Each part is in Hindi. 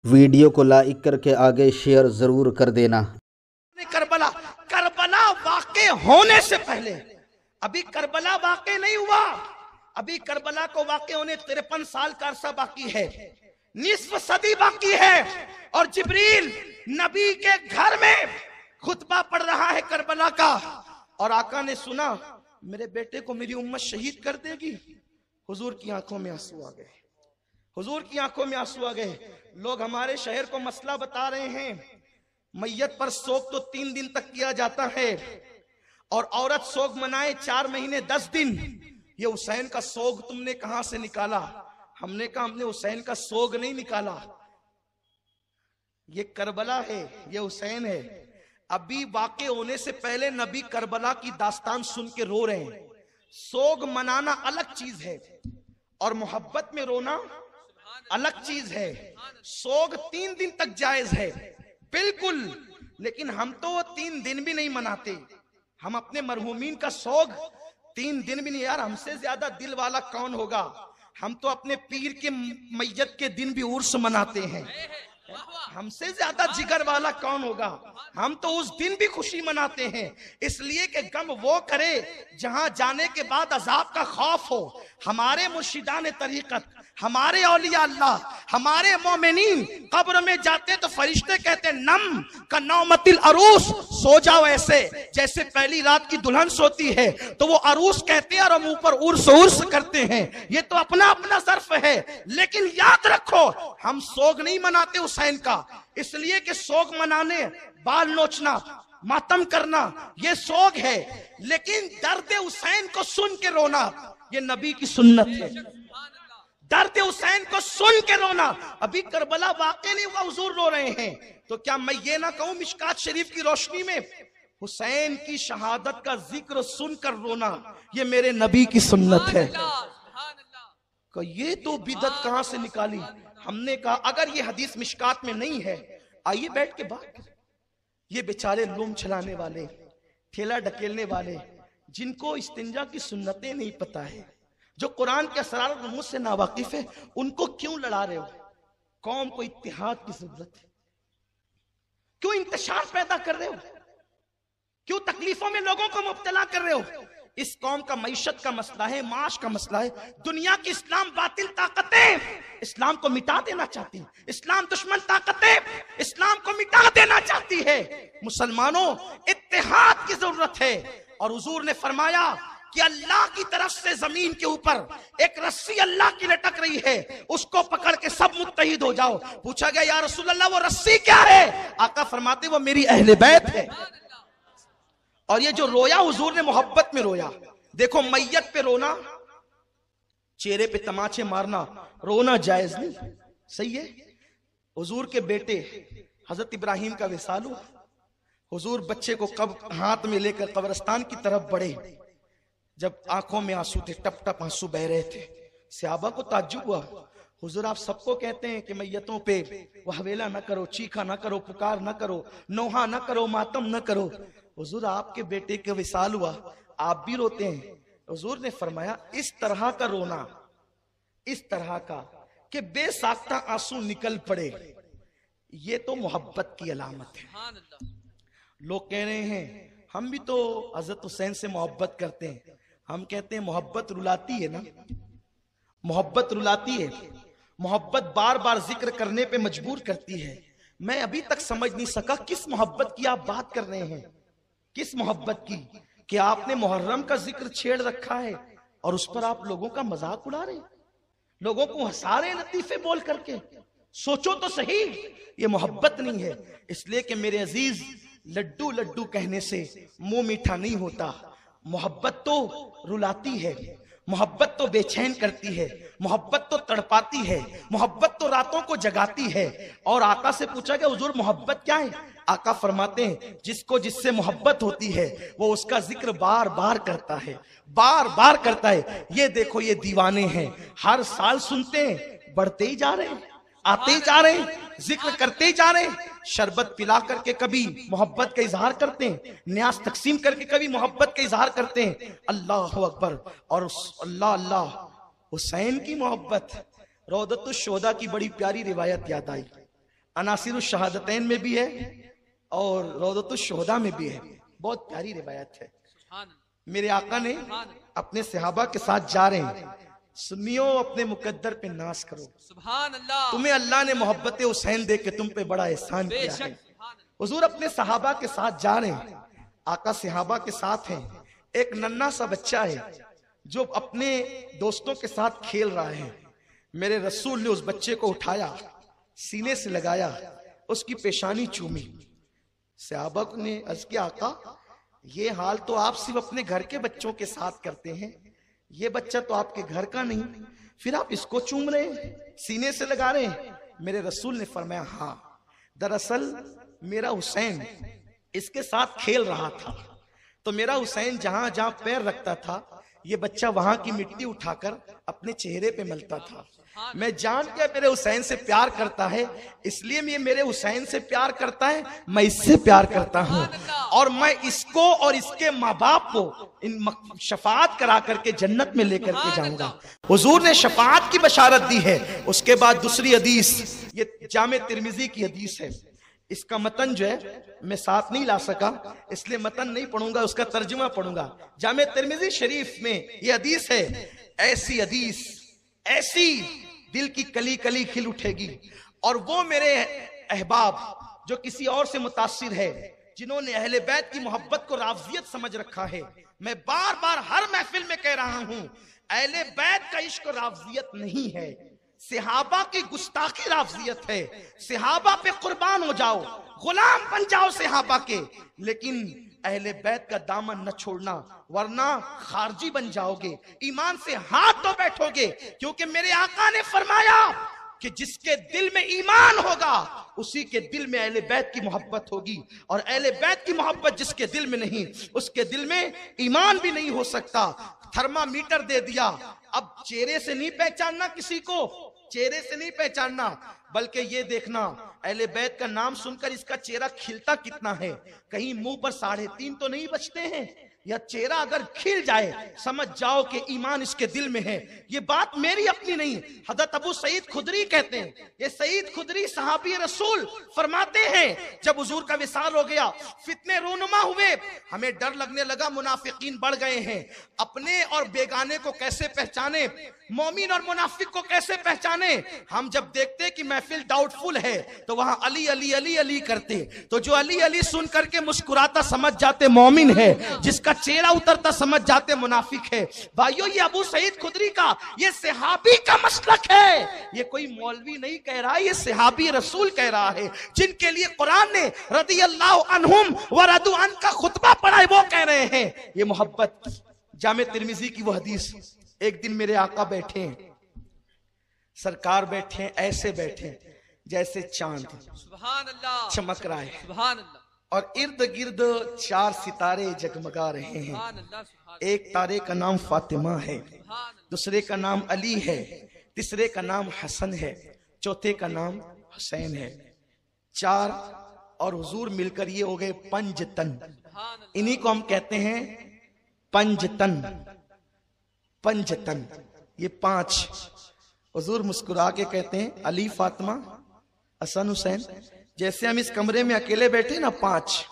वीडियो को लाइक करके आगे शेयर जरूर कर देना। करबला करबला वाक़े होने से पहले, अभी करबला वाक़े नहीं हुआ, अभी करबला को वाक़े होने 53 साल का अरसा बाकी है, निस्फ सदी बाकी है। और जिब्रील नबी के घर में खुतबा पढ़ रहा है करबला का, और आका ने सुना मेरे बेटे को मेरी उम्मत शहीद कर देगी। हुजूर की आंखों में आंसू आ गए, हुजूर की आंखों में आंसू आ गए। लोग हमारे शहर को मसला बता रहे हैं, मैयत पर सोग तो 3 दिन तक किया जाता है और औरत सोग मनाए 4 महीने 10 दिन। ये हुसैन का सोग तुमने कहां से निकाला? हमने कहा हमने हुसैन का सोग नहीं निकाला, ये करबला है, ये हुसैन है। अभी वाक़े होने से पहले नबी करबला की दास्तान सुन के रो रहे हैं। सोग मनाना अलग चीज है और मोहब्बत में रोना अलग चीज है। सोग 3 दिन तक जायज है बिल्कुल, लेकिन हम तो वो 3 दिन भी नहीं मनाते। हम अपने मरहूमीन का सोग 3 दिन भी नहीं। यार हमसे ज्यादा दिल वाला कौन होगा? हम तो अपने पीर के मैयत के दिन भी उर्स मनाते हैं। हमसे ज्यादा जिगर वाला कौन होगा? हम तो उस दिन भी खुशी मनाते हैं, इसलिए कि गम वो करे जहां जाने के बाद अजाब का खौफ हो। हमारे मुर्शिदान तरीकत, हमारे औलिया अल्लाह, हमारे मोमिनीन कब्र में जाते तो फरिश्ते कहते नम का नौमतिल अरूस, सो जाओ ऐसे जैसे पहली रात की दुल्हन सोती है। तो वो अरूस कहते हैं और हम ऊपर उर्स उर्स करते हैं। ये तो अपना अपना सर्फ है, लेकिन याद रखो हम सोग नहीं मनाते हुसैन का, इसलिए कि सोग मनाने बाल नोचना, मातम करना ये सोग है, लेकिन दर्द हुसैन को सुन के रोना ये नबी की सुन्नत है। दर्द हुसैन को सुन के रोना। अभी करबला वाक़े नहीं हुआ, हुजूर रो रहे हैं। तो क्या मैं ये ना कहूं मिशकात शरीफ की रोशनी में हुसैन की शहादत का जिक्र सुनकर रोना ये मेरे नबी की सुन्नत है? तो ये तो बिदअत कहां से निकाली? हमने कहा अगर ये हदीस मिशकात में नहीं है, आइए बैठ के बात। ये बेचारे लूम चलाने वाले, ठेला ढकेलने वाले, जिनको इस्तिंजा की सुन्नतें नहीं पता है, जो कुरान के असरार और रमूज से नावाकिफ है, उनको क्यों लड़ा रहे हो? कौम को इत्तिहाद की जरूरत है, क्यों इंतशार पैदा कर रहे हो? क्यों तकलीफों में लोगों को मुब्तला कर रहे हो? इस कौम का मईशत का मसला है, माश का मसला है। दुनिया की इस्लाम बातिल ताकतें इस्लाम को मिटा देना चाहती है, इस्लाम दुश्मन ताकतें इस्लाम को मिटा देना चाहती है। मुसलमानों इत्तिहाद की जरूरत है। और हुजूर ने फरमाया कि अल्लाह की तरफ से जमीन के ऊपर एक रस्सी अल्लाह की लटक रही है, उसको पकड़ के सब मुत्तहिद हो जाओ। पूछा गया या रसूल अल्लाह वो रस्सी क्या है? आका फरमाते वो मेरी अहले बैत है। और ये जो रोया हुजूर ने मोहब्बत में रोया। देखो मैयत पे रोना, चेहरे पे तमाचे मारना, रोना जायज नहीं, सही है। हुजूर के बेटे हजरत इब्राहिम का विसाल हुआ। हुजूर बच्चे को कब हाथ में लेकर कब्रिस्तान की तरफ बढ़े, जब आंखों में आंसू थे, टप टप आंसू बह रहे थे। सहाबा को ताज्जुब हुआ, हुजूर आप सबको कहते हैं कि मैयतों पे वहवेला न करो, चीखा न करो, पुकार न करो, नोहा न करो, मातम न करो। हुजूर आपके बेटे के विसाल हुआ, आप भी रोते हैं। हुजूर ने फरमाया इस तरह का रोना, इस तरह का कि बेसाख्ता आंसू निकल पड़े, ये तो मोहब्बत की अलामत है। लोग कह रहे हैं हम भी तो हजरत हुसैन से मोहब्बत करते हैं। हम कहते हैं मोहब्बत रुलाती है ना, मोहब्बत रुलाती है। मोहब्बत बार बार जिक्र करने पे मजबूर करती है। मैं अभी तक समझ नहीं सका किस मोहब्बत की आप बात कर रहे हैं, किस मोहब्बत की? कि आपने मुहर्रम का जिक्र छेड़ रखा है और उस पर आप लोगों का मजाक उड़ा रहे, लोगों को हंसा रहे लतीफे बोल करके। सोचो तो सही, ये मोहब्बत नहीं है। इसलिए कि मेरे अजीज, लड्डू लड्डू कहने से मुंह मीठा नहीं होता। मोहब्बत तो रुलाती है, मोहब्बत तो बेचैन करती है, मोहब्बत तो तड़पाती है, मोहब्बत तो रातों को जगाती है। और आका से पूछा गया हुजूर मोहब्बत क्या है? आका फरमाते हैं जिसको जिससे मोहब्बत होती है वो उसका जिक्र बार बार करता है, बार बार करता है। ये देखो ये दीवाने हैं, हर साल सुनते हैं, बढ़ते ही जा रहे हैं, आते ही जा रहे हैं, जिक्र करते ही जा रहे हैं। शरबत पिला करके कभी मोहब्बत का इजहार करते हैं, न्यास तकसीम करके कभी मोहब्बत का इजहार करते हैं। अल्लाह अकबर। और अल्लाह अल्लाह हुसैन की मोहब्बत। रौदतुश शोदा की बड़ी प्यारी रिवायत याद आई। अनासिरुश शहादतैन में भी है और रौदतुश शुहदा में भी है। बहुत प्यारी रिवायत है। मेरे आका ने अपने सहाबा के साथ जा रहे हैं, सुनियो अपने मुकद्दर पे नाज करो, सुभान अल्लाह, तुम्हें अल्लाह ने मोहब्बत हुसैन दे के तुम पे बड़ा एहसान किया है। हुजूर अपने सहाबा के साथ जा रहे हैं, आका सहाबा के साथ हैं। एक नन्हा सा बच्चा है जो अपने दोस्तों के साथ खेल रहा है। मेरे रसूल ने उस बच्चे को उठाया, सीने से लगाया, उसकी पेशानी चूमी। सहाबा ने अर्ज किया, आका ये हाल तो आप सिर्फ अपने घर के बच्चों के साथ करते हैं, ये बच्चा तो आपके घर का नहीं, फिर आप इसको चूम रहे हैं, सीने से लगा रहे हैं। मेरे रसूल ने फरमाया, हाँ दरअसल मेरा हुसैन इसके साथ खेल रहा था, तो मेरा हुसैन जहां जहां पैर रखता था ये बच्चा वहां की मिट्टी उठाकर अपने चेहरे पे मलता था। मैं जान गया मेरे हुसैन से प्यार करता है, इसलिए मैं मेरे हुसैन से प्यार करता है, मैं इससे प्यार करता हूँ और मैं इसको और इसके माँ बाप को इन शफाअत करा करके जन्नत में लेकर के जाऊंगा। हुजूर ने शफाअत की बशारत दी है। उसके बाद दूसरी हदीस, ये जामे तिर्मिजी की हदीस है। इसका मतन जो है मैं साथ नहीं ला सका, इसलिए मतन नहीं पढ़ूंगा, उसका तर्जुमा पढ़ूंगा। जामे तिर्मिजी शरीफ में ये हदीस है। ऐसी हदीस, ऐसी दिल की कली कली खिल उठेगी। और वो मेरे अहबाब जो किसी और से मुतासिर है, जिन्होंने अहले बैत की मोहब्बत को राफजियत समझ रखा है, मैं बार बार हर महफिल में कह रहा हूं, अहले बैत का इश्क राफजियत नहीं है, सहाबा की गुस्ताखी राफजियत है। सहाबा पे कुर्बान हो जाओ, गुलाम बन जाओ सहाबा के, लेकिन अहले बैत का दामन न छोड़ना, वरना खारजी बन जाओगे, ईमान से हाथ तो बैठोगे। क्योंकि मेरे आका ने फरमाया कि जिसके दिल में ईमान होगा उसी के दिल में अहले बैत की मोहब्बत होगी, और अहले बैत की मोहब्बत जिसके दिल में नहीं, उसके दिल में ईमान भी नहीं हो सकता। थर्मामीटर दे दिया, अब चेहरे से नहीं पहचानना किसी को, चेहरे से नहीं पहचानना, बल्कि ये देखना अहले बैत का नाम सुनकर इसका चेहरा खिलता कितना है। कहीं मुंह पर 3.5 तो नहीं बचते हैं, या चेहरा अगर खिल जाए समझ जाओ कि ईमान इसके दिल में है। ये बात मेरी अपनी नहीं, हज़रत अबू सईद खुदरी कहते हैं। ये सईद खुदरी सहाबी रसूल फरमाते हैं, जब हुजूर का विसाल हो गया, फितने रूनुमा हुए, हमें डर लगने लगा मुनाफिकीन बढ़ गए हैं, अपने और बेगाने को कैसे पहचाने, मोमिन और मुनाफिक को कैसे पहचाने। हम जब देखते कि महफिल डाउटफुल है तो वहां अली अली अली अली करते, तो जो अली अली सुन करके मुस्कुराता समझ जाते मोमिन है, जिसका चेहरा उतरता समझ जाते मुनाफिक है। भाइयों, ये अबू सईद खुदरी का, ये सहाबी का मसलक है। ये कोई मौलवी नहीं कह रहा है, ये सहाबी रसूल कह रहा है, जिनके लिए कुरान ने रदियल्लाहु अन्हुम व रदू अन का खुतबा पढ़ा है, वो कह रहे हैं ये मोहब्बत। जामे तिर्मिजी की वो हदीस, एक दिन मेरे आका बैठे हैं, सरकार बैठे हैं, ऐसे बैठे हैं जैसे चांद सुभान अल्लाह चमक रहा है, सुभान अल्लाह, और इर्द गिर्द 4 सितारे जगमगा रहे हैं। एक तारे का नाम फातिमा है, दूसरे का नाम अली है, तीसरे का नाम हसन है, चौथे का नाम हुसैन है। 4 और हुजूर मिलकर ये हो गए पंजतन। इन्हीं को हम कहते हैं पंजतन, पंजतन, ये 5। हुजूर मुस्कुरा के कहते हैं अली फातिमा हसन हुसैन। जैसे हम इस कमरे में अकेले बैठे ना 5,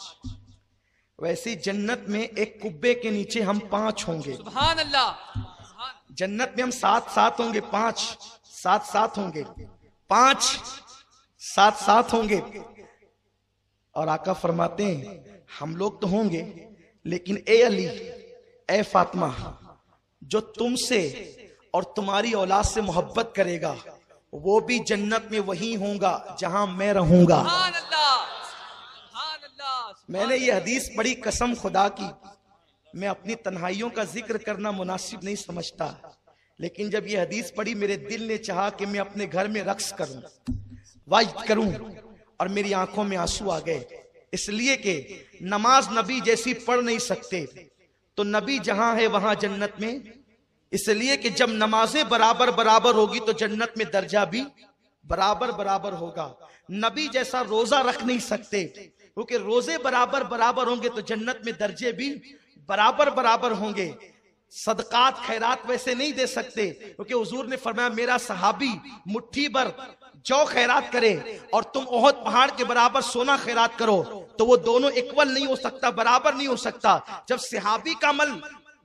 वैसे जन्नत में एक कुब्बे के नीचे हम 5 होंगे। सुभान अल्लाह। जन्नत में हम 7-7 होंगे, 5 7-7 होंगे, 5 7-7 होंगे। और आका फरमाते हैं हम लोग तो होंगे, लेकिन ए अली, ए फातिमा, जो तुमसे और तुम्हारी औलाद से मोहब्बत करेगा वो भी जन्नत में वही होगा जहां मैं रहूंगा। मैंने ये हदीस पढ़ी, कसम खुदा की मैं अपनी तन्हाइयों का जिक्र करना मुनासिब नहीं समझता, लेकिन जब ये हदीस पढ़ी मेरे दिल ने चाहा कि मैं अपने घर में रक्स करूं, वाइज करूं, और मेरी आंखों में आंसू आ गए। इसलिए कि नमाज नबी जैसी पढ़ नहीं सकते, तो नबी जहां है वहां जन्नत में, इसलिए कि जब नमाजें बराबर बराबर होगी तो जन्नत में दर्जा भी बराबर बराबर होगा। नबी जैसा रोजा रख नहीं सकते, क्योंकि रोजे बराबर बराबर होंगे तो जन्नत में दर्जे भी बराबर बराबर होंगे। सदकात खैरात वैसे नहीं दे सकते, क्योंकि हुजूर ने फरमाया मेरा सहाबी मुट्ठी भर जौ खैरात करे और तुम ओहद पहाड़ के बराबर सोना खैरात करो, तो वो दोनों इक्वल नहीं हो सकता, बराबर नहीं हो सकता। जब सहाबी का अमल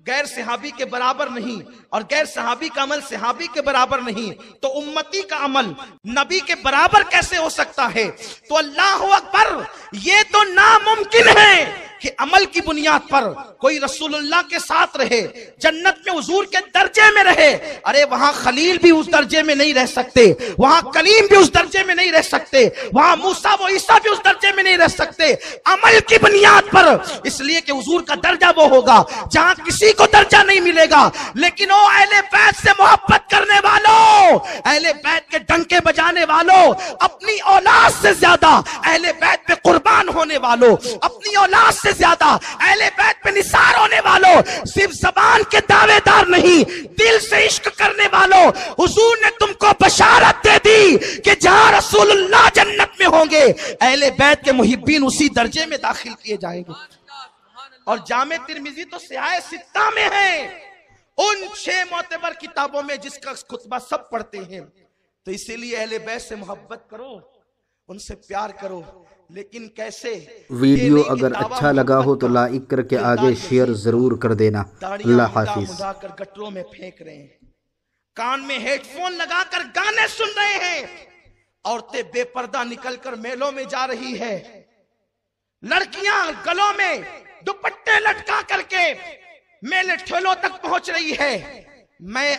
गैर सहाबी के बराबर नहीं और गैर सहाबी का अमल सहाबी के बराबर नहीं, तो उम्मती का अमल नबी के बराबर कैसे हो सकता है? तो अल्लाह अकबर, ये तो नामुमकिन है कि अमल की बुनियाद पर कोई रसूलुल्लाह के साथ रहे, जन्नत में हुजूर के दर्जे में रहे। अरे वहां खलील भी उस दर्जे में नहीं रह सकते, वहां कलीम भी उस दर्जे में नहीं रह सकते, वहां मूसा व ईसा भी उस दर्जे में नहीं रह सकते, अमल की बुनियाद पर। इसलिए कि हुजूर का दर्जा वो होगा जहां किसी को दर्जा नहीं मिलेगा। लेकिन ओ अहले बैत से मोहब्बत करने वालों, अहले बैत के डंके बजाने वालों, अपनी औलाद से ज्यादा अहले बैत पे कुर्बान होने वालों, अपनी औलाद से ज्यादा अहले बैत पे निसार होने वालों, सिर्फ जबान के दावेदार नहीं, दिल से इश्क करने वालों, हुजूर ने तुमको बशारत दे दी कि जहां रसूलुल्लाह जन्नत में होंगे, अहले बैत के मुहिब्बीन उसी दर्जे में दाखिल किए जाएंगे। और जामे तिर्मिजी तो सियाह सित्ता में है, उन 6 मोतबर किताबों में जिसका खुतबा सब पढ़ते हैं। तो इसीलिए अहले बैत से मोहब्बत करो, उनसे प्यार करो, लेकिन कैसे? वीडियो अगर अच्छा लगा हो तो लाइक करके आगे शेयर जरूर कर देना। अल्लाह हाफिज। कर गटरों में फेंक रहे हैं, कान में हेडफोन लगाकर गाने सुन रहे हैं, औरतें बेपर्दा निकलकर मेलों में जा रही है, लड़कियां गलों में दुपट्टे लटका करके मेले ठेलों तक पहुंच रही है। मैं